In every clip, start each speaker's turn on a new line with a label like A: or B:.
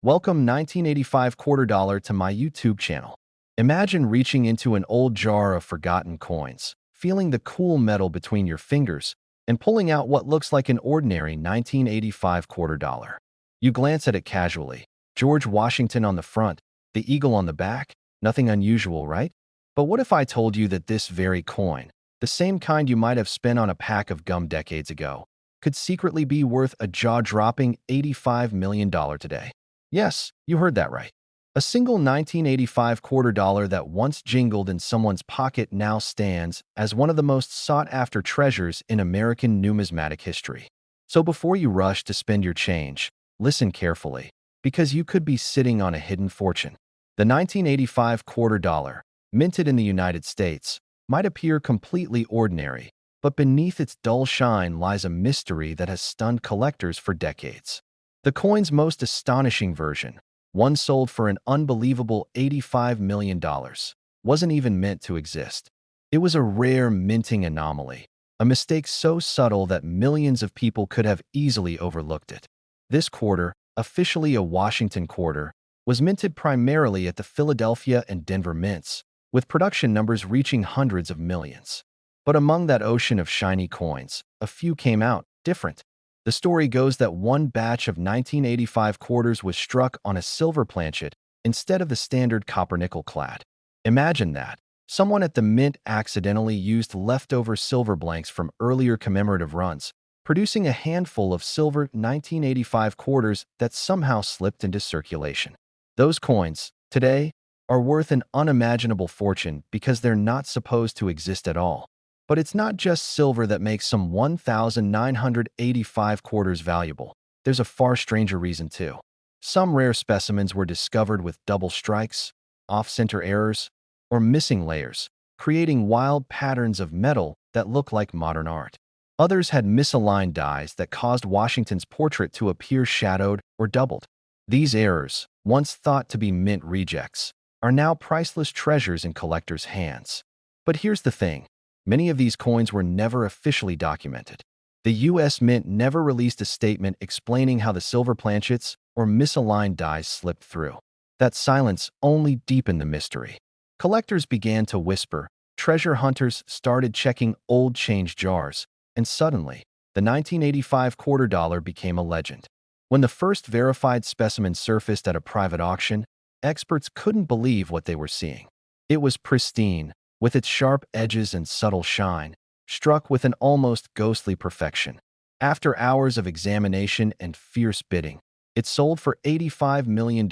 A: Welcome 1985 quarter dollar to my YouTube channel. Imagine reaching into an old jar of forgotten coins, feeling the cool metal between your fingers, and pulling out what looks like an ordinary 1985 quarter dollar. You glance at it casually. George Washington on the front, the eagle on the back. Nothing unusual, right? But what if I told you that this very coin, the same kind you might have spent on a pack of gum decades ago, could secretly be worth a jaw-dropping $85 million today? Yes, you heard that right. A single 1985 quarter dollar that once jingled in someone's pocket now stands as one of the most sought-after treasures in American numismatic history. So before you rush to spend your change, listen carefully, because you could be sitting on a hidden fortune. The 1985 quarter dollar, minted in the United States, might appear completely ordinary, but beneath its dull shine lies a mystery that has stunned collectors for decades. The coin's most astonishing version, one sold for an unbelievable $85 million, wasn't even meant to exist. It was a rare minting anomaly, a mistake so subtle that millions of people could have easily overlooked it. This quarter, officially a Washington quarter, was minted primarily at the Philadelphia and Denver mints, with production numbers reaching hundreds of millions. But among that ocean of shiny coins, a few came out different. The story goes that one batch of 1985 quarters was struck on a silver planchet instead of the standard copper-nickel clad. Imagine that. Someone at the mint accidentally used leftover silver blanks from earlier commemorative runs, producing a handful of silver 1985 quarters that somehow slipped into circulation. Those coins, today, are worth an unimaginable fortune because they're not supposed to exist at all. But it's not just silver that makes some 1,985 quarters valuable. There's a far stranger reason too. Some rare specimens were discovered with double strikes, off-center errors, or missing layers, creating wild patterns of metal that look like modern art. Others had misaligned dies that caused Washington's portrait to appear shadowed or doubled. These errors, once thought to be mint rejects, are now priceless treasures in collectors' hands. But here's the thing. Many of these coins were never officially documented. The U.S. Mint never released a statement explaining how the silver planchets or misaligned dies slipped through. That silence only deepened the mystery. Collectors began to whisper, treasure hunters started checking old change jars, and suddenly, the 1985 quarter dollar became a legend. When the first verified specimen surfaced at a private auction, experts couldn't believe what they were seeing. It was pristine, with its sharp edges and subtle shine, struck with an almost ghostly perfection. After hours of examination and fierce bidding, it sold for $85 million,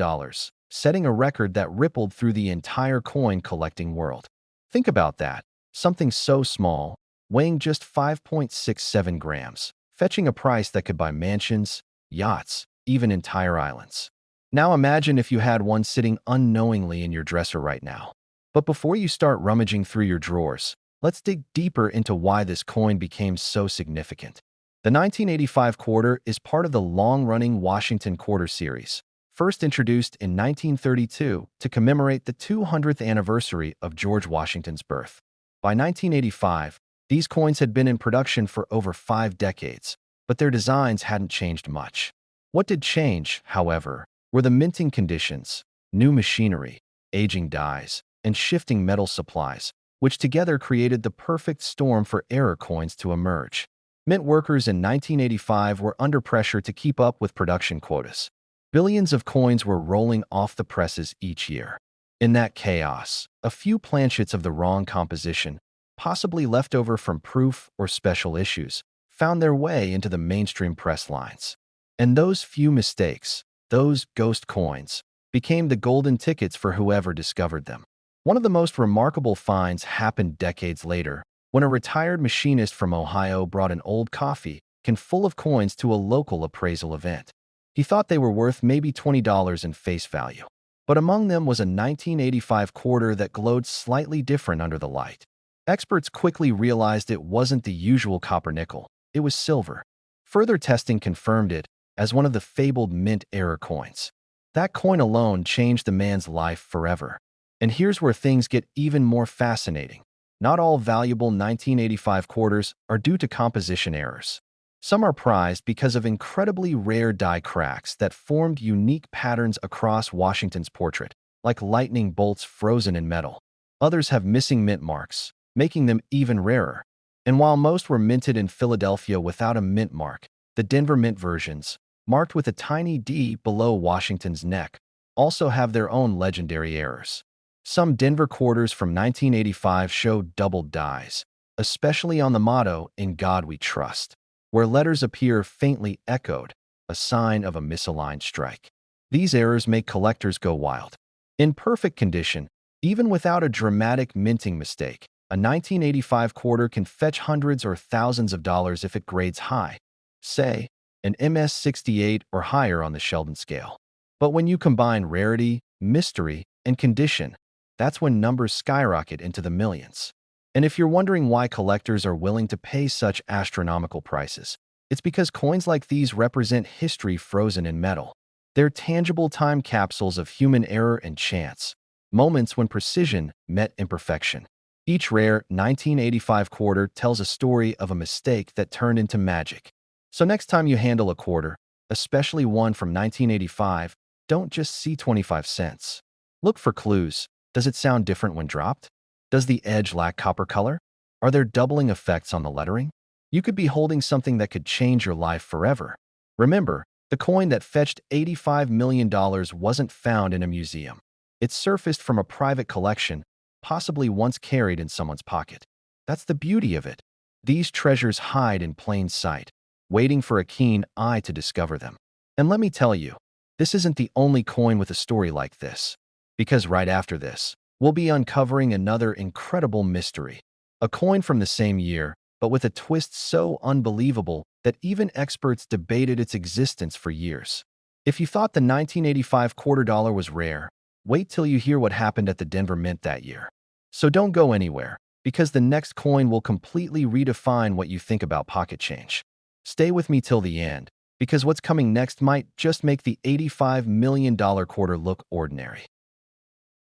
A: setting a record that rippled through the entire coin collecting world. Think about that. Something so small, weighing just 5.67 grams, fetching a price that could buy mansions, yachts, even entire islands. Now imagine if you had one sitting unknowingly in your dresser right now. But before you start rummaging through your drawers, let's dig deeper into why this coin became so significant. The 1985 quarter is part of the long-running Washington quarter series, first introduced in 1932 to commemorate the 200th anniversary of George Washington's birth. By 1985, these coins had been in production for over 5 decades, but their designs hadn't changed much. What did change, however, were the minting conditions, new machinery, aging dies, and shifting metal supplies, which together created the perfect storm for error coins to emerge. Mint workers in 1985 were under pressure to keep up with production quotas. Billions of coins were rolling off the presses each year. In that chaos, a few planchets of the wrong composition, possibly left over from proof or special issues, found their way into the mainstream press lines. And those few mistakes, those ghost coins, became the golden tickets for whoever discovered them. One of the most remarkable finds happened decades later, when a retired machinist from Ohio brought an old coffee can full of coins to a local appraisal event. He thought they were worth maybe $20 in face value. But among them was a 1985 quarter that glowed slightly different under the light. Experts quickly realized it wasn't the usual copper-nickel, it was silver. Further testing confirmed it as one of the fabled mint error coins. That coin alone changed the man's life forever. And here's where things get even more fascinating. Not all valuable 1985 quarters are due to composition errors. Some are prized because of incredibly rare die cracks that formed unique patterns across Washington's portrait, like lightning bolts frozen in metal. Others have missing mint marks, making them even rarer. And while most were minted in Philadelphia without a mint mark, the Denver mint versions, marked with a tiny D below Washington's neck, also have their own legendary errors. Some Denver quarters from 1985 show doubled dies, especially on the motto, "In God We Trust," where letters appear faintly echoed, a sign of a misaligned strike. These errors make collectors go wild. In perfect condition, even without a dramatic minting mistake, a 1985 quarter can fetch hundreds or thousands of dollars if it grades high, say, an MS-68 or higher on the Sheldon scale. But when you combine rarity, mystery, and condition, that's when numbers skyrocket into the millions. And if you're wondering why collectors are willing to pay such astronomical prices, it's because coins like these represent history frozen in metal. They're tangible time capsules of human error and chance, moments when precision met imperfection. Each rare 1985 quarter tells a story of a mistake that turned into magic. So next time you handle a quarter, especially one from 1985, don't just see 25 cents. Look for clues. Does it sound different when dropped? Does the edge lack copper color? Are there doubling effects on the lettering? You could be holding something that could change your life forever. Remember, the coin that fetched $85 million wasn't found in a museum. It surfaced from a private collection, possibly once carried in someone's pocket. That's the beauty of it. These treasures hide in plain sight, waiting for a keen eye to discover them. And let me tell you, this isn't the only coin with a story like this. Because right after this, we'll be uncovering another incredible mystery. A coin from the same year, but with a twist so unbelievable that even experts debated its existence for years. If you thought the 1985 quarter dollar was rare, wait till you hear what happened at the Denver Mint that year. So don't go anywhere, because the next coin will completely redefine what you think about pocket change. Stay with me till the end, because what's coming next might just make the $85 million quarter look ordinary.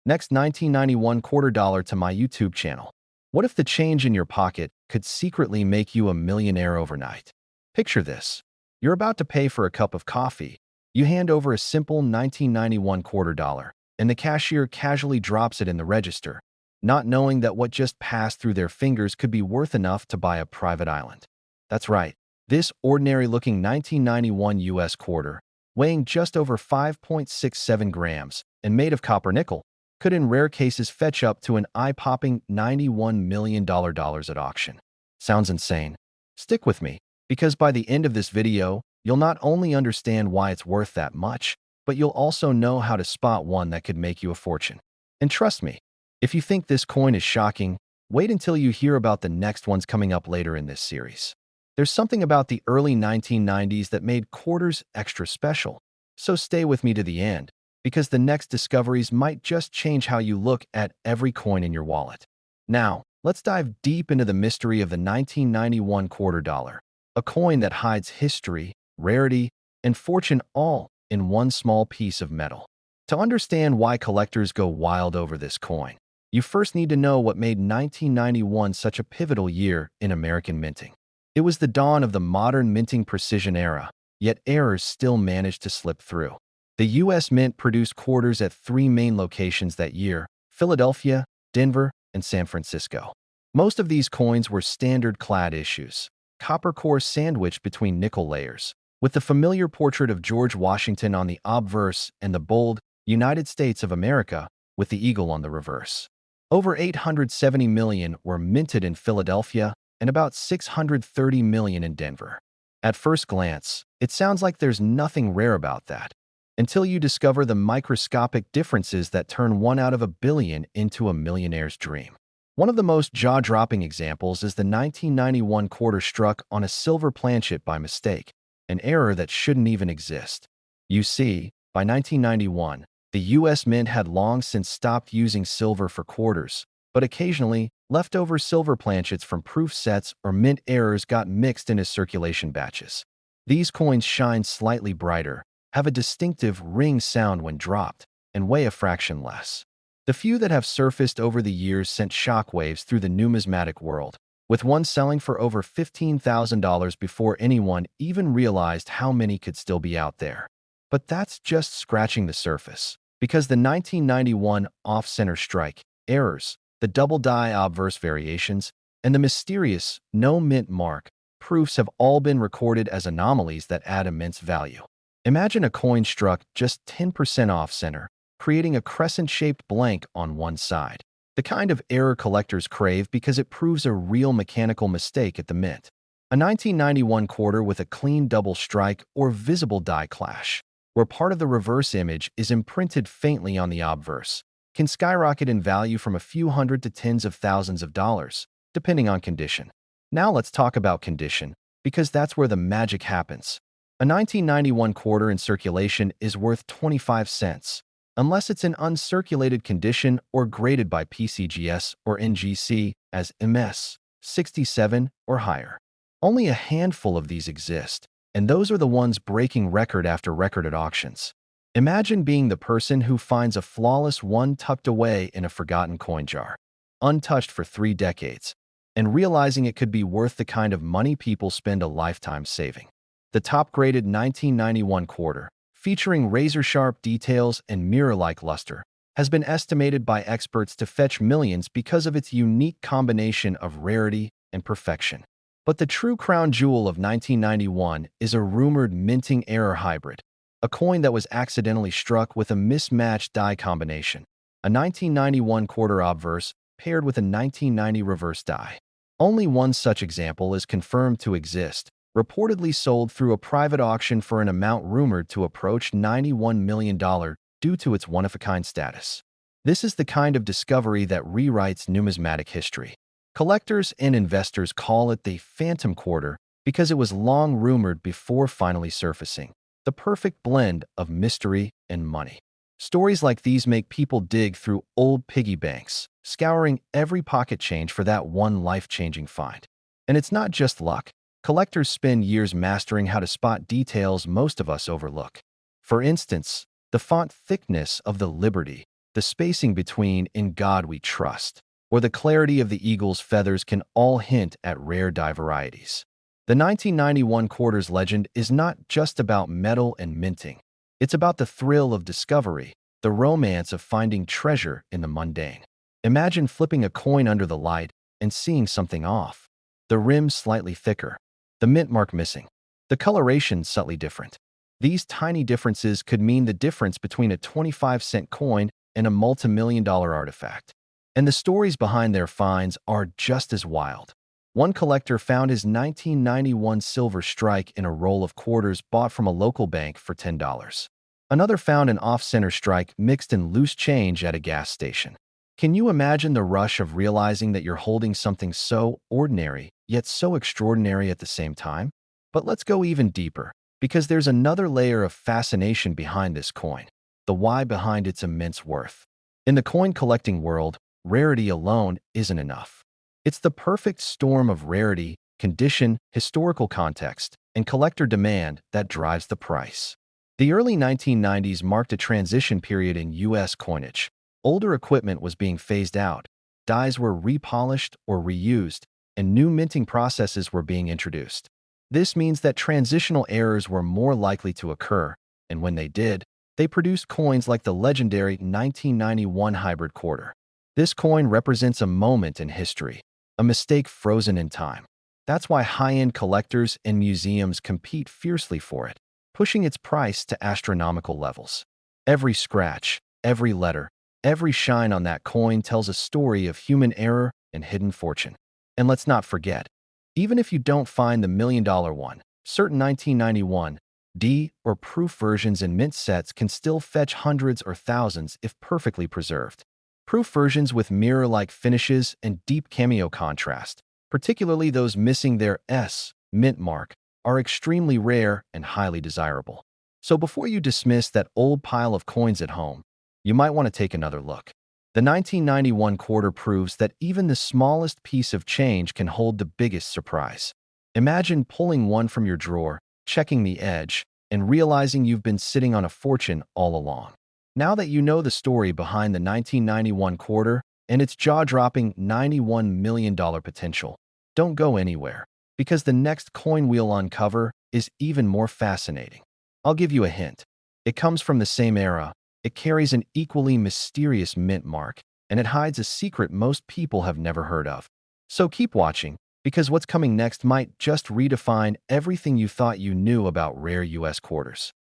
A: Next, 1991 quarter dollar to my YouTube channel. What if the change in your pocket could secretly make you a millionaire overnight? Picture this. You're about to pay for a cup of coffee. You hand over a simple 1991 quarter dollar, and the cashier casually drops it in the register, not knowing that what just passed through their fingers could be worth enough to buy a private island. That's right. This ordinary-looking 1991 US quarter, weighing just over 5.67 grams and made of copper nickel, could in rare cases fetch up to an eye-popping $91 million at auction. Sounds insane? Stick with me, because by the end of this video, you'll not only understand why it's worth that much, but you'll also know how to spot one that could make you a fortune. And trust me, if you think this coin is shocking, wait until you hear about the next ones coming up later in this series. There's something about the early 1990s that made quarters extra special, so stay with me to the end, because the next discoveries might just change how you look at every coin in your wallet. Now, let's dive deep into the mystery of the 1991 quarter dollar, a coin that hides history, rarity, and fortune all in one small piece of metal. To understand why collectors go wild over this coin, you first need to know what made 1991 such a pivotal year in American minting. It was the dawn of the modern minting precision era, yet errors still managed to slip through. The U.S. Mint produced quarters at three main locations that year: Philadelphia, Denver, and San Francisco. Most of these coins were standard-clad issues, copper cores sandwiched between nickel layers, with the familiar portrait of George Washington on the obverse and the bold United States of America with the eagle on the reverse. Over 870 million were minted in Philadelphia and about 630 million in Denver. At first glance, it sounds like there's nothing rare about that, until you discover the microscopic differences that turn one out of a billion into a millionaire's dream. One of the most jaw-dropping examples is the 1991 quarter struck on a silver planchet by mistake, an error that shouldn't even exist. You see, by 1991, the U.S. Mint had long since stopped using silver for quarters, but occasionally, leftover silver planchets from proof sets or mint errors got mixed into circulation batches. These coins shine slightly brighter, have a distinctive ring sound when dropped, and weigh a fraction less. The few that have surfaced over the years sent shockwaves through the numismatic world, with one selling for over $15,000 before anyone even realized how many could still be out there. But that's just scratching the surface, because the 1991 off-center strike, errors, the double die obverse variations, and the mysterious no-mint mark proofs have all been recorded as anomalies that add immense value. Imagine a coin struck just 10% off-center, creating a crescent-shaped blank on one side. The kind of error collectors crave because it proves a real mechanical mistake at the mint. A 1991 quarter with a clean double strike or visible die clash, where part of the reverse image is imprinted faintly on the obverse, can skyrocket in value from a few hundred to tens of thousands of dollars, depending on condition. Now let's talk about condition, because that's where the magic happens. A 1991 quarter in circulation is worth 25 cents, unless it's in uncirculated condition or graded by PCGS or NGC as MS 67 or higher. Only a handful of these exist, and those are the ones breaking record after record at auctions. Imagine being the person who finds a flawless one tucked away in a forgotten coin jar, untouched for 3 decades, and realizing it could be worth the kind of money people spend a lifetime saving. The top-graded 1991 quarter, featuring razor-sharp details and mirror-like luster, has been estimated by experts to fetch millions because of its unique combination of rarity and perfection. But the true crown jewel of 1991 is a rumored minting error hybrid, a coin that was accidentally struck with a mismatched die combination, a 1991 quarter obverse paired with a 1990 reverse die. Only one such example is confirmed to exist, reportedly sold through a private auction for an amount rumored to approach $91 million due to its one-of-a-kind status. This is the kind of discovery that rewrites numismatic history. Collectors and investors call it the phantom quarter because it was long rumored before finally surfacing, the perfect blend of mystery and money. Stories like these make people dig through old piggy banks, scouring every pocket change for that one life-changing find. And it's not just luck. Collectors spend years mastering how to spot details most of us overlook. For instance, the font thickness of the Liberty, the spacing between "In God We Trust," or the clarity of the eagle's feathers can all hint at rare die varieties. The 1991 quarters legend is not just about metal and minting. It's about the thrill of discovery, the romance of finding treasure in the mundane. Imagine flipping a coin under the light and seeing something off. The rim slightly thicker, the mint mark missing, the coloration subtly different. These tiny differences could mean the difference between a 25-cent coin and a multi-million-dollar artifact. And the stories behind their finds are just as wild. One collector found his 1991 silver strike in a roll of quarters bought from a local bank for $10. Another found an off-center strike mixed in loose change at a gas station. Can you imagine the rush of realizing that you're holding something so ordinary, yet so extraordinary at the same time? But let's go even deeper, because there's another layer of fascination behind this coin, the why behind its immense worth. In the coin collecting world, rarity alone isn't enough. It's the perfect storm of rarity, condition, historical context, and collector demand that drives the price. The early 1990s marked a transition period in U.S. coinage. Older equipment was being phased out, dies were repolished or reused, and new minting processes were being introduced. This means that transitional errors were more likely to occur, and when they did, they produced coins like the legendary 1991 hybrid quarter. This coin represents a moment in history, a mistake frozen in time. That's why high-end collectors and museums compete fiercely for it, pushing its price to astronomical levels. Every scratch, every letter, every shine on that coin tells a story of human error and hidden fortune. And let's not forget, even if you don't find the million-dollar one, certain 1991 D or proof versions in mint sets can still fetch hundreds or thousands if perfectly preserved. Proof versions with mirror-like finishes and deep cameo contrast, particularly those missing their S mint mark, are extremely rare and highly desirable. So before you dismiss that old pile of coins at home, you might want to take another look. The 1991 quarter proves that even the smallest piece of change can hold the biggest surprise. Imagine pulling one from your drawer, checking the edge, and realizing you've been sitting on a fortune all along. Now that you know the story behind the 1991 quarter and its jaw-dropping $91 million potential, Don't go anywhere, because the next coin we'll uncover is even more fascinating. I'll give you a hint. It comes from the same era, it carries an equally mysterious mint mark, and it hides a secret most people have never heard of. So keep watching, because what's coming next might just redefine everything you thought you knew about rare US quarters.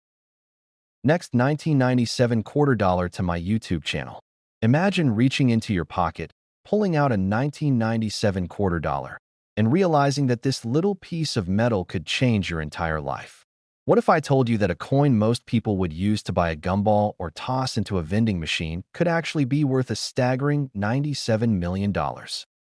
A: Next, 1997 quarter dollar to my YouTube channel. Imagine reaching into your pocket, pulling out a 1997 quarter dollar, and realizing that this little piece of metal could change your entire life. What if I told you that a coin most people would use to buy a gumball or toss into a vending machine could actually be worth a staggering $97 million?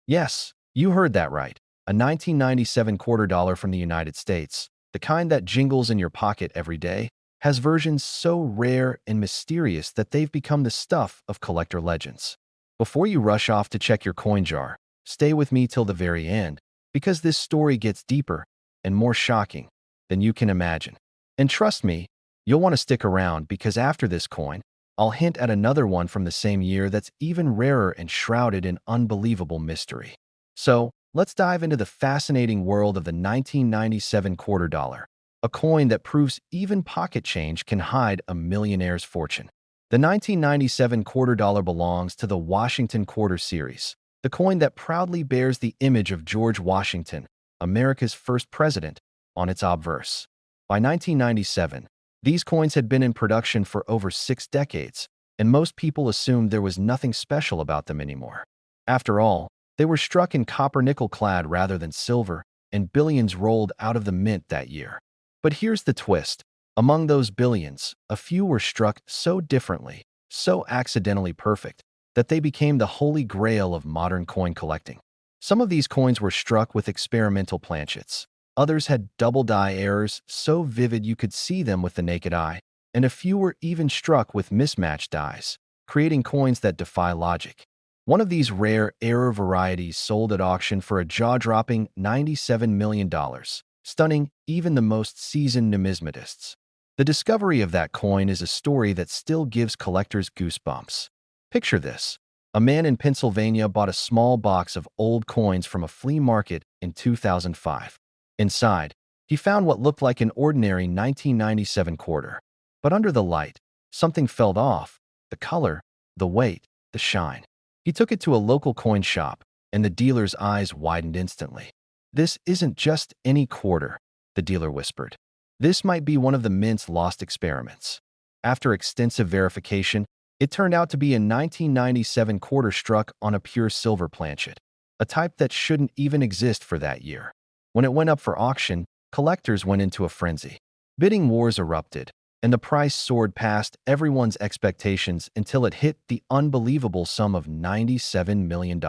A: Yes, you heard that right. A 1997 quarter dollar from the United States, the kind that jingles in your pocket every day, has versions so rare and mysterious that they've become the stuff of collector legends. Before you rush off to check your coin jar, stay with me till the very end, because this story gets deeper and more shocking than you can imagine. And trust me, you'll want to stick around because after this coin, I'll hint at another one from the same year that's even rarer and shrouded in unbelievable mystery. So, let's dive into the fascinating world of the 1997 quarter dollar, a coin that proves even pocket change can hide a millionaire's fortune. The 1997 quarter dollar belongs to the Washington Quarter Series, the coin that proudly bears the image of George Washington, America's first president, on its obverse. By 1997, these coins had been in production for over 6 decades, and most people assumed there was nothing special about them anymore. After all, they were struck in copper-nickel clad rather than silver, and billions rolled out of the mint that year. But here's the twist. Among those billions, a few were struck so differently, so accidentally perfect, that they became the holy grail of modern coin collecting. Some of these coins were struck with experimental planchets. Others had double die errors so vivid you could see them with the naked eye, and a few were even struck with mismatched dies, creating coins that defy logic. One of these rare error varieties sold at auction for a jaw-dropping $97 million, stunning even the most seasoned numismatists. The discovery of that coin is a story that still gives collectors goosebumps. Picture this. A man in Pennsylvania bought a small box of old coins from a flea market in 2005. Inside, he found what looked like an ordinary 1997 quarter. But under the light, something felt off: the color, the weight, the shine. He took it to a local coin shop, and the dealer's eyes widened instantly. "This isn't just any quarter," the dealer whispered. "This might be one of the mint's lost experiments." After extensive verification, it turned out to be a 1997 quarter struck on a pure silver planchet, a type that shouldn't even exist for that year. When it went up for auction, collectors went into a frenzy. Bidding wars erupted, and the price soared past everyone's expectations until it hit the unbelievable sum of $97 million.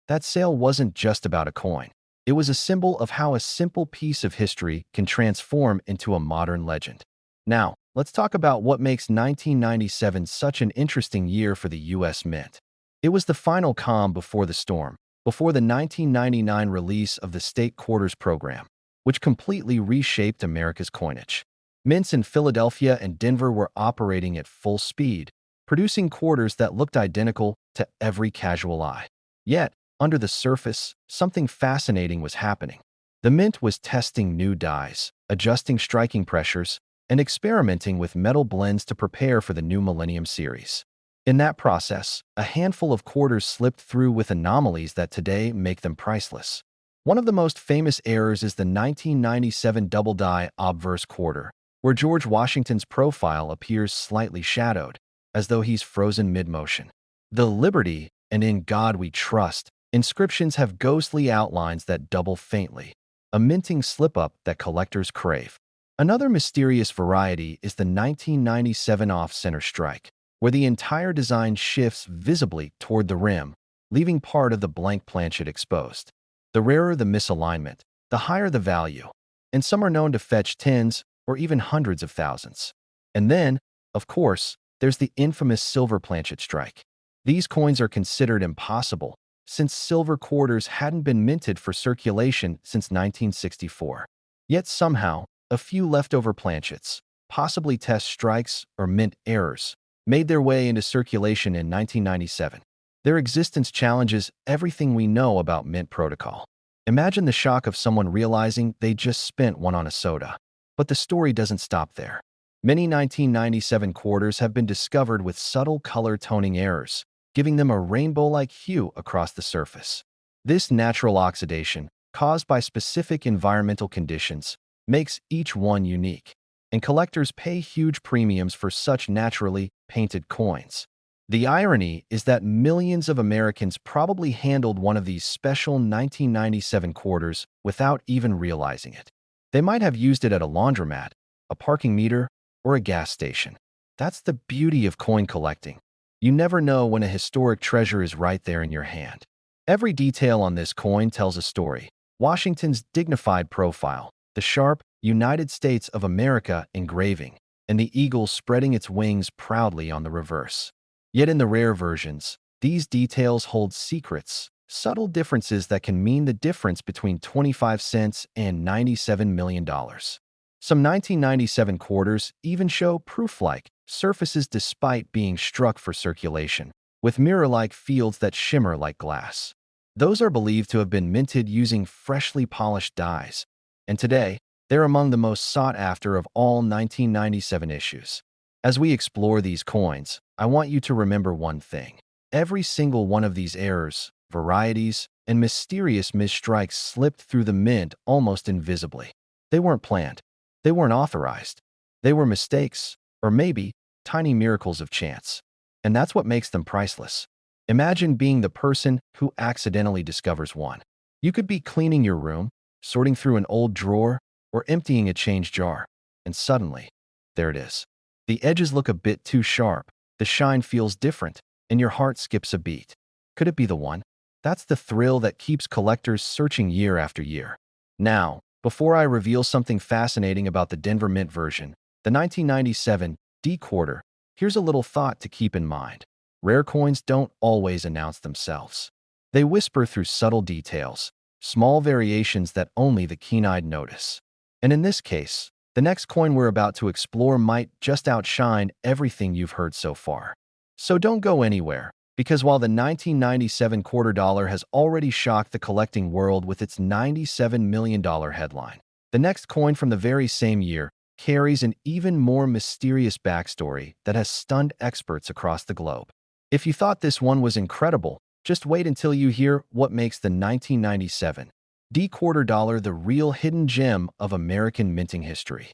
A: That sale wasn't just about a coin. It was a symbol of how a simple piece of history can transform into a modern legend. Now, let's talk about what makes 1997 such an interesting year for the US Mint. It was the final calm before the storm, before the 1999 release of the State Quarters Program, which completely reshaped America's coinage. Mints in Philadelphia and Denver were operating at full speed, producing quarters that looked identical to every casual eye. Yet, under the surface, something fascinating was happening. The mint was testing new dies, adjusting striking pressures, and experimenting with metal blends to prepare for the new Millennium series. In that process, a handful of quarters slipped through with anomalies that today make them priceless. One of the most famous errors is the 1997 double-die obverse quarter, where George Washington's profile appears slightly shadowed, as though he's frozen mid-motion. The "Liberty" and "In God We Trust" inscriptions have ghostly outlines that double faintly, a minting slip-up that collectors crave. Another mysterious variety is the 1997 off-center strike, where the entire design shifts visibly toward the rim, leaving part of the blank planchet exposed. The rarer the misalignment, the higher the value, and some are known to fetch tens or even hundreds of thousands. And then, of course, there's the infamous silver planchet strike. These coins are considered impossible, since silver quarters hadn't been minted for circulation since 1964. Yet somehow, a few leftover planchets, possibly test strikes or mint errors, made their way into circulation in 1997. Their existence challenges everything we know about mint protocol. Imagine the shock of someone realizing they just spent one on a soda. But the story doesn't stop there. Many 1997 quarters have been discovered with subtle color toning errors, giving them a rainbow-like hue across the surface. This natural oxidation, caused by specific environmental conditions, makes each one unique, and collectors pay huge premiums for such naturally painted coins. The irony is that millions of Americans probably handled one of these special 1997 quarters without even realizing it. They might have used it at a laundromat, a parking meter, or a gas station. That's the beauty of coin collecting. You never know when a historic treasure is right there in your hand. Every detail on this coin tells a story. Washington's dignified profile, the sharp United States of America engraving, and the eagle spreading its wings proudly on the reverse. Yet in the rare versions, these details hold secrets, subtle differences that can mean the difference between 25 cents and $97 million. Some 1997 quarters even show proof-like surfaces despite being struck for circulation, with mirror-like fields that shimmer like glass. Those are believed to have been minted using freshly polished dies, and today, they're among the most sought-after of all 1997 issues. As we explore these coins, I want you to remember one thing. Every single one of these errors, varieties, and mysterious misstrikes slipped through the mint almost invisibly. They weren't planned. They weren't authorized. They were mistakes, or maybe tiny miracles of chance. And that's what makes them priceless. Imagine being the person who accidentally discovers one. You could be cleaning your room, sorting through an old drawer, or emptying a change jar, and suddenly, there it is. The edges look a bit too sharp, the shine feels different, and your heart skips a beat. Could it be the one? That's the thrill that keeps collectors searching year after year. Now, before I reveal something fascinating about the Denver Mint version, the 1997 D quarter, here's a little thought to keep in mind. Rare coins don't always announce themselves. They whisper through subtle details, small variations that only the keen-eyed notice. And in this case, the next coin we're about to explore might just outshine everything you've heard so far. So don't go anywhere, because while the 1997 quarter dollar has already shocked the collecting world with its $97 million headline, the next coin from the very same year carries an even more mysterious backstory that has stunned experts across the globe. If you thought this one was incredible, just wait until you hear what makes the 1997 D quarter dollar the real hidden gem of American minting history.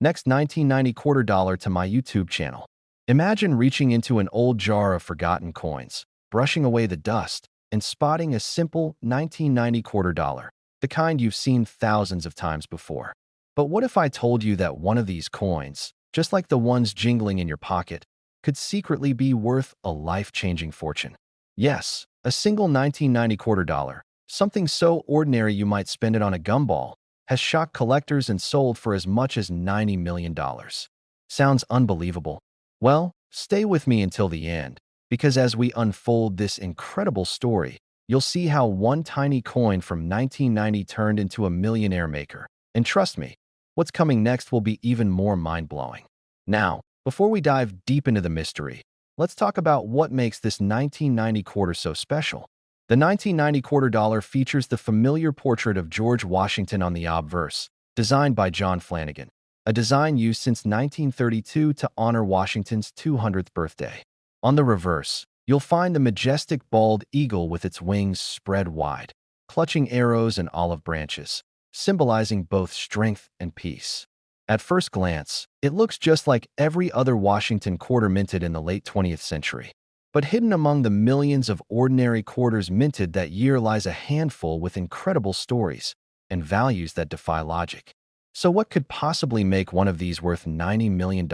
A: Next, 1990 quarter dollar to my YouTube channel. Imagine reaching into an old jar of forgotten coins, brushing away the dust, and spotting a simple 1990 quarter dollar, the kind you've seen thousands of times before. But what if I told you that one of these coins, just like the ones jingling in your pocket, could secretly be worth a life-changing fortune? Yes, a single 1990 quarter dollar, something so ordinary you might spend it on a gumball, has shocked collectors and sold for as much as $90 million. Sounds unbelievable? Well, stay with me until the end, because as we unfold this incredible story, you'll see how one tiny coin from 1990 turned into a millionaire maker. And trust me, what's coming next will be even more mind-blowing. Now, before we dive deep into the mystery, let's talk about what makes this 1990 quarter so special. The 1990 quarter dollar features the familiar portrait of George Washington on the obverse, designed by John Flanagan, a design used since 1932 to honor Washington's 200th birthday. On the reverse, you'll find the majestic bald eagle with its wings spread wide, clutching arrows and olive branches, symbolizing both strength and peace. At first glance, it looks just like every other Washington quarter minted in the late 20th century. But hidden among the millions of ordinary quarters minted that year lies a handful with incredible stories and values that defy logic. So what could possibly make one of these worth $90 million?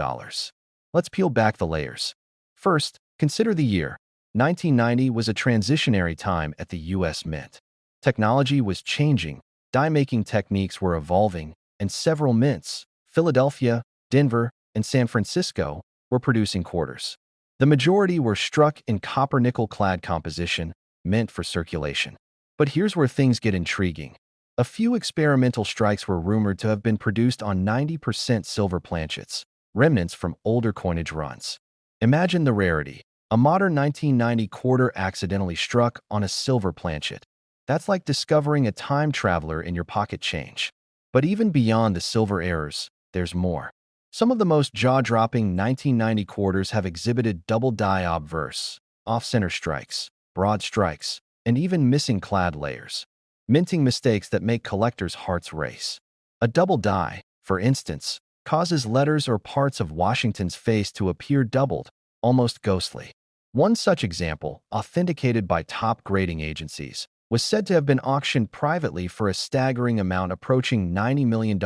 A: Let's peel back the layers. First, consider the year. 1990 was a transitionary time at the U.S. Mint. Technology was changing, die-making techniques were evolving, and several mints, Philadelphia, Denver, and San Francisco, were producing quarters. The majority were struck in copper-nickel-clad composition, meant for circulation. But here's where things get intriguing. A few experimental strikes were rumored to have been produced on 90% silver planchets, remnants from older coinage runs. Imagine the rarity. A modern 1990 quarter accidentally struck on a silver planchet. That's like discovering a time traveler in your pocket change. But even beyond the silver errors, there's more. Some of the most jaw-dropping 1990 quarters have exhibited double die obverse, off-center strikes, broad strikes, and even missing clad layers. Minting mistakes that make collectors' hearts race. A double die, for instance, causes letters or parts of Washington's face to appear doubled, almost ghostly. One such example, authenticated by top grading agencies, was said to have been auctioned privately for a staggering amount approaching $90 million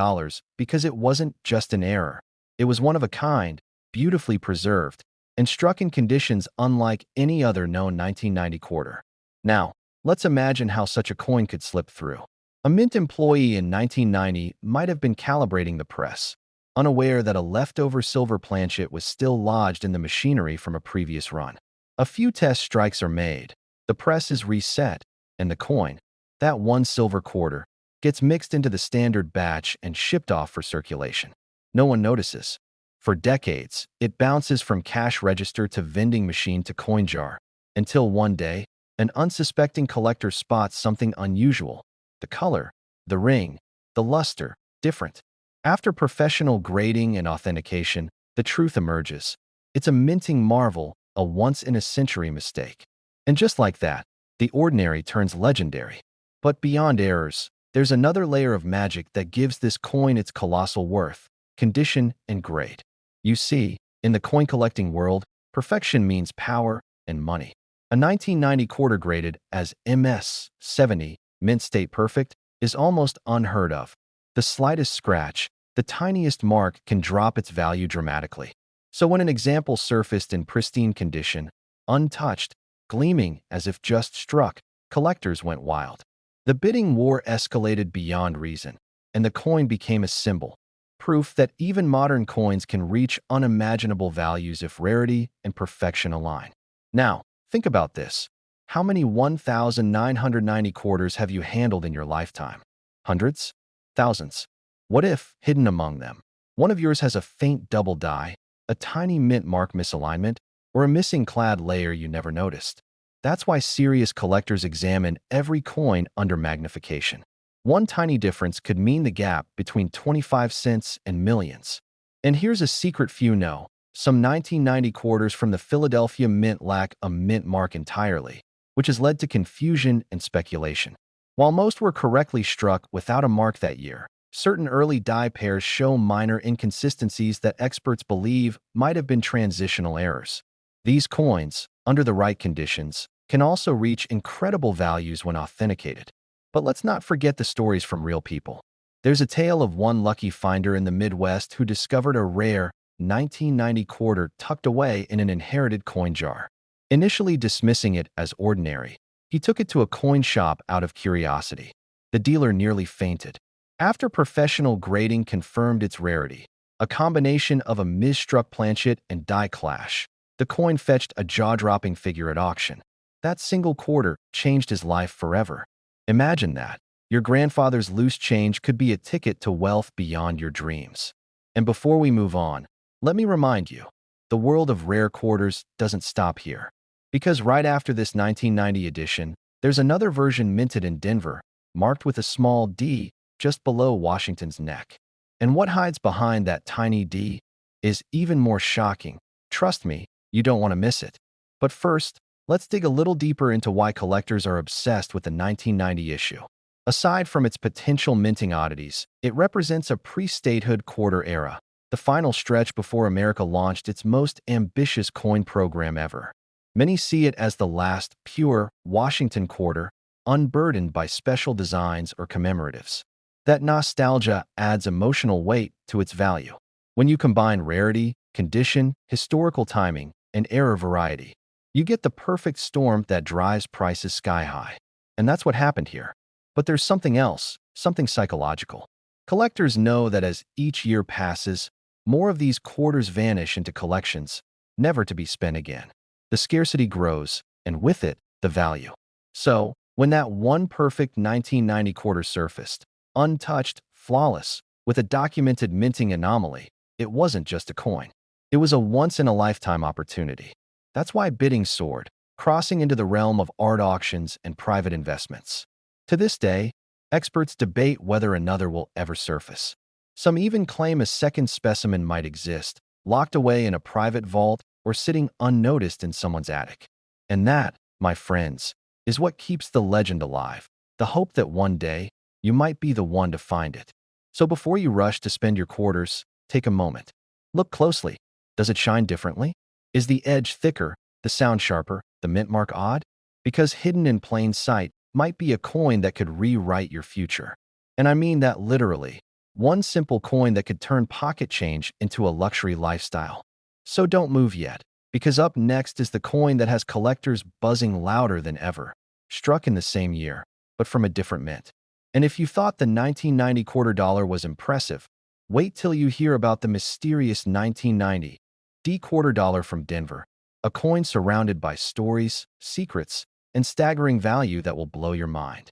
A: because it wasn't just an error. It was one of a kind, beautifully preserved, and struck in conditions unlike any other known 1990 quarter. Now, let's imagine how such a coin could slip through. A mint employee in 1990 might have been calibrating the press, unaware that a leftover silver planchet was still lodged in the machinery from a previous run. A few test strikes are made, the press is reset, and the coin, that one silver quarter, gets mixed into the standard batch and shipped off for circulation. No one notices. For decades, it bounces from cash register to vending machine to coin jar, until one day, an unsuspecting collector spots something unusual. The color, the ring, the luster, different. After professional grading and authentication, the truth emerges. It's a minting marvel, a once-in-a-century mistake. And just like that, the ordinary turns legendary. But beyond errors, there's another layer of magic that gives this coin its colossal worth, condition, and grade. You see, in the coin collecting world, perfection means power and money. A 1990 quarter graded as MS-70, mint state perfect, is almost unheard of. The slightest scratch, the tiniest mark can drop its value dramatically. So when an example surfaced in pristine condition, untouched, gleaming as if just struck, collectors went wild. The bidding war escalated beyond reason, and the coin became a symbol, proof that even modern coins can reach unimaginable values if rarity and perfection align. Now, think about this. How many 1,990 quarters have you handled in your lifetime? Hundreds? Thousands? What if, hidden among them, one of yours has a faint double die, a tiny mint mark misalignment, or a missing clad layer you never noticed? That's why serious collectors examine every coin under magnification. One tiny difference could mean the gap between 25 cents and millions. And here's a secret few know. Some 1990 quarters from the Philadelphia Mint lack a mint mark entirely, which has led to confusion and speculation. While most were correctly struck without a mark that year, certain early die pairs show minor inconsistencies that experts believe might have been transitional errors. These coins, under the right conditions, can also reach incredible values when authenticated. But let's not forget the stories from real people. There's a tale of one lucky finder in the Midwest who discovered a rare 1990 quarter tucked away in an inherited coin jar. Initially dismissing it as ordinary, he took it to a coin shop out of curiosity. The dealer nearly fainted. After professional grading confirmed its rarity, a combination of a misstruck planchet and die clash, the coin fetched a jaw-dropping figure at auction. That single quarter changed his life forever. Imagine that. Your grandfather's loose change could be a ticket to wealth beyond your dreams. And before we move on, let me remind you, the world of rare quarters doesn't stop here. Because right after this 1990 edition, there's another version minted in Denver, marked with a small D just below Washington's neck. And what hides behind that tiny D is even more shocking. Trust me, you don't want to miss it. But first, let's dig a little deeper into why collectors are obsessed with the 1990 issue. Aside from its potential minting oddities, it represents a pre-statehood quarter era, the final stretch before America launched its most ambitious coin program ever. Many see it as the last pure Washington quarter, unburdened by special designs or commemoratives. That nostalgia adds emotional weight to its value. When you combine rarity, condition, historical timing, and error variety, you get the perfect storm that drives prices sky high. And that's what happened here. But there's something else, something psychological. Collectors know that as each year passes, more of these quarters vanish into collections, never to be spent again. The scarcity grows, and with it, the value. So, when that one perfect 1990 quarter surfaced, untouched, flawless, with a documented minting anomaly, it wasn't just a coin. It was a once-in-a-lifetime opportunity. That's why bidding soared, crossing into the realm of art auctions and private investments. To this day, experts debate whether another will ever surface. Some even claim a second specimen might exist, locked away in a private vault or sitting unnoticed in someone's attic. And that, my friends, is what keeps the legend alive, the hope that one day you might be the one to find it. So before you rush to spend your quarters, take a moment. Look closely. Does it shine differently? Is the edge thicker, the sound sharper, the mint mark odd? Because hidden in plain sight might be a coin that could rewrite your future. And I mean that literally. One simple coin that could turn pocket change into a luxury lifestyle. So don't move yet, because up next is the coin that has collectors buzzing louder than ever, struck in the same year, but from a different mint. And if you thought the 1990 quarter dollar was impressive, wait till you hear about the mysterious 1990 D quarter dollar from Denver, a coin surrounded by stories, secrets, and staggering value that will blow your mind.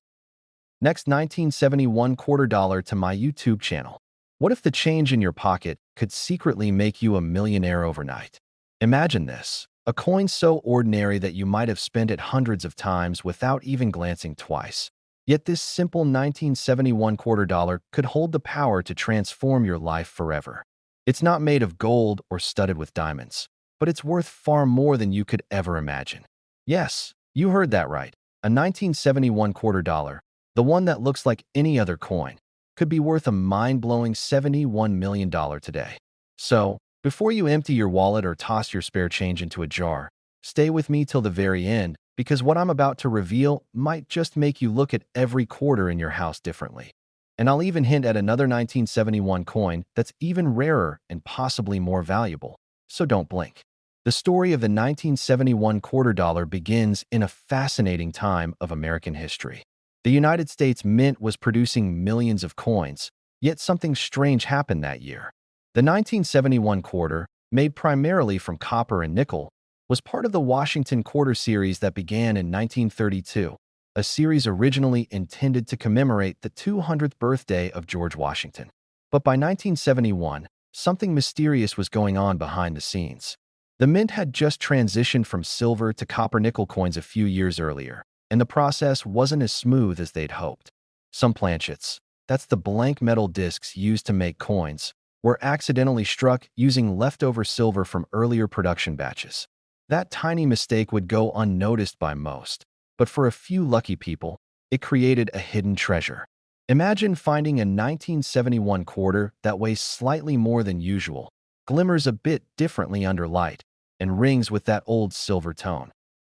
A: Next, 1971 quarter dollar to my YouTube channel. What if the change in your pocket could secretly make you a millionaire overnight? Imagine this, a coin so ordinary that you might have spent it hundreds of times without even glancing twice. Yet this simple 1971 quarter dollar could hold the power to transform your life forever. It's not made of gold or studded with diamonds, but it's worth far more than you could ever imagine. Yes, you heard that right. A 1971 quarter dollar, the one that looks like any other coin, could be worth a mind-blowing $71 million today. So, before you empty your wallet or toss your spare change into a jar, stay with me till the very end, because what I'm about to reveal might just make you look at every quarter in your house differently. And I'll even hint at another 1971 coin that's even rarer and possibly more valuable. So don't blink. The story of the 1971 quarter dollar begins in a fascinating time of American history. The United States Mint was producing millions of coins, yet something strange happened that year. The 1971 quarter, made primarily from copper and nickel, was part of the Washington Quarter series that began in 1932, a series originally intended to commemorate the 200th birthday of George Washington. But by 1971, something mysterious was going on behind the scenes. The mint had just transitioned from silver to copper-nickel coins a few years earlier, and the process wasn't as smooth as they'd hoped. Some planchets, that's the blank metal discs used to make coins, were accidentally struck using leftover silver from earlier production batches. That tiny mistake would go unnoticed by most, but for a few lucky people, it created a hidden treasure. Imagine finding a 1971 quarter that weighs slightly more than usual, glimmers a bit differently under light, and rings with that old silver tone.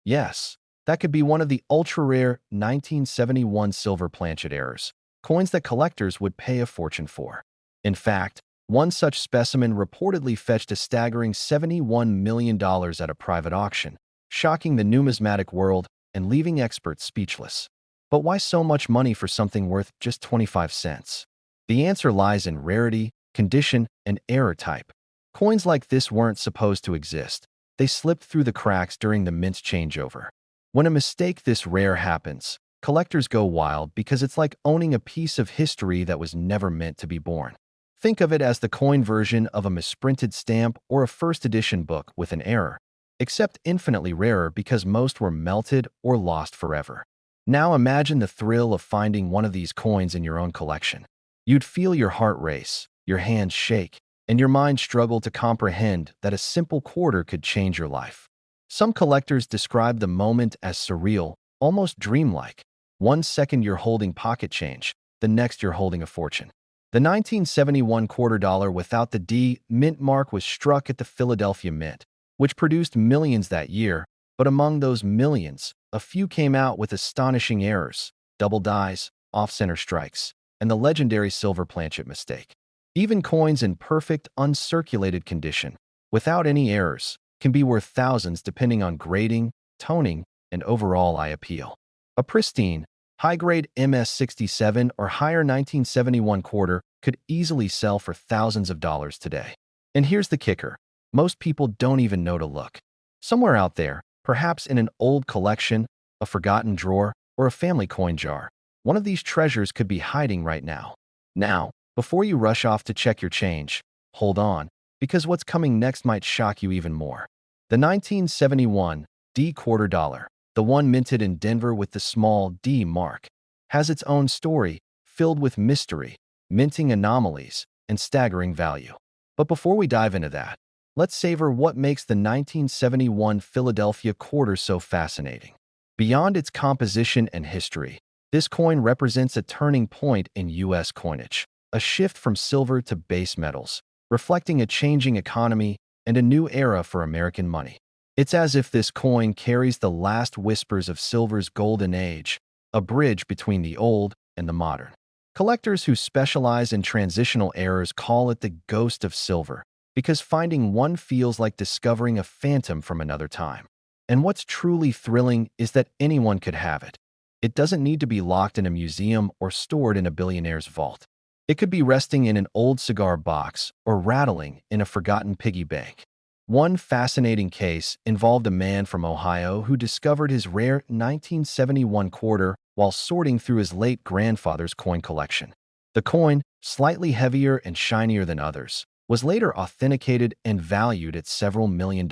A: Yes, that could be one of the ultra-rare 1971 silver planchet errors, coins that collectors would pay a fortune for. In fact, one such specimen reportedly fetched a staggering $71 million at a private auction, shocking the numismatic world and leaving experts speechless. But why so much money for something worth just 25 cents? The answer lies in rarity, condition, and error type. Coins like this weren't supposed to exist. They slipped through the cracks during the mint's changeover. When a mistake this rare happens, collectors go wild because it's like owning a piece of history that was never meant to be born. Think of it as the coin version of a misprinted stamp or a first edition book with an error, except infinitely rarer because most were melted or lost forever. Now imagine the thrill of finding one of these coins in your own collection. You'd feel your heart race, your hands shake, and your mind struggle to comprehend that a simple quarter could change your life. Some collectors describe the moment as surreal, almost dreamlike. One second you're holding pocket change, the next you're holding a fortune. The 1971 quarter dollar without the D mint mark was struck at the Philadelphia Mint, which produced millions that year, but among those millions, a few came out with astonishing errors, double dies, off-center strikes, and the legendary silver planchet mistake. Even coins in perfect, uncirculated condition, without any errors, can be worth thousands depending on grading, toning, and overall eye appeal. A pristine, high-grade MS-67 or higher 1971 quarter could easily sell for thousands of dollars today. And here's the kicker. Most people don't even know to look. Somewhere out there, perhaps in an old collection, a forgotten drawer, or a family coin jar, one of these treasures could be hiding right now. Now, before you rush off to check your change, hold on, because what's coming next might shock you even more. The 1971 D quarter dollar, the one minted in Denver with the small D mark, has its own story, filled with mystery, minting anomalies, and staggering value. But before we dive into that, let's savor what makes the 1971 Philadelphia quarter so fascinating. Beyond its composition and history, this coin represents a turning point in U.S. coinage, a shift from silver to base metals, reflecting a changing economy and a new era for American money. It's as if this coin carries the last whispers of silver's golden age, a bridge between the old and the modern. Collectors who specialize in transitional eras call it the ghost of silver, because finding one feels like discovering a phantom from another time. And what's truly thrilling is that anyone could have it. It doesn't need to be locked in a museum or stored in a billionaire's vault. It could be resting in an old cigar box or rattling in a forgotten piggy bank. One fascinating case involved a man from Ohio who discovered his rare 1971 quarter while sorting through his late grandfather's coin collection. The coin, slightly heavier and shinier than others, was later authenticated and valued at several $1 million.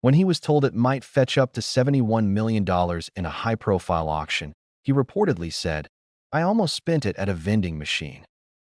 A: When he was told it might fetch up to $71 million in a high-profile auction, he reportedly said, "I almost spent it at a vending machine."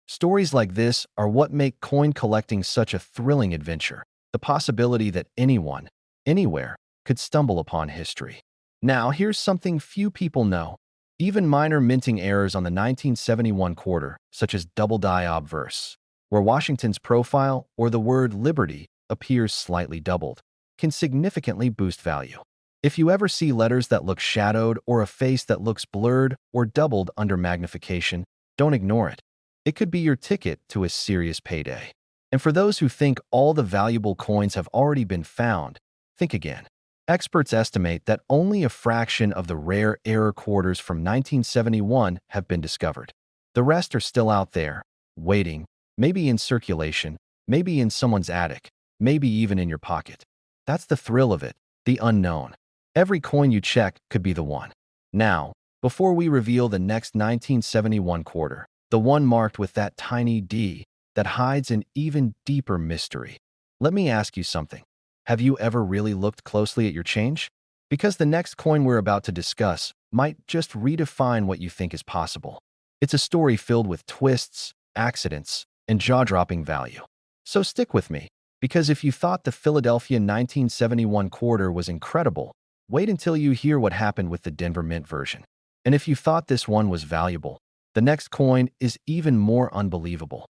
A: Stories like this are what make coin collecting such a thrilling adventure, the possibility that anyone, anywhere, could stumble upon history. Now, here's something few people know. Even minor minting errors on the 1971 quarter, such as double-die obverse, where Washington's profile or the word liberty appears slightly doubled, can significantly boost value. If you ever see letters that look shadowed or a face that looks blurred or doubled under magnification, don't ignore it. It could be your ticket to a serious payday. And for those who think all the valuable coins have already been found, think again. Experts estimate that only a fraction of the rare error quarters from 1971 have been discovered. The rest are still out there, waiting, maybe in circulation, maybe in someone's attic, maybe even in your pocket. That's the thrill of it, the unknown. Every coin you check could be the one. Now, before we reveal the next 1971 quarter, the one marked with that tiny D that hides an even deeper mystery, let me ask you something. Have you ever really looked closely at your change? Because the next coin we're about to discuss might just redefine what you think is possible. It's a story filled with twists, accidents, and jaw-dropping value. So stick with me, because if you thought the Philadelphia 1971 quarter was incredible, wait until you hear what happened with the Denver Mint version. And if you thought this one was valuable, the next coin is even more unbelievable.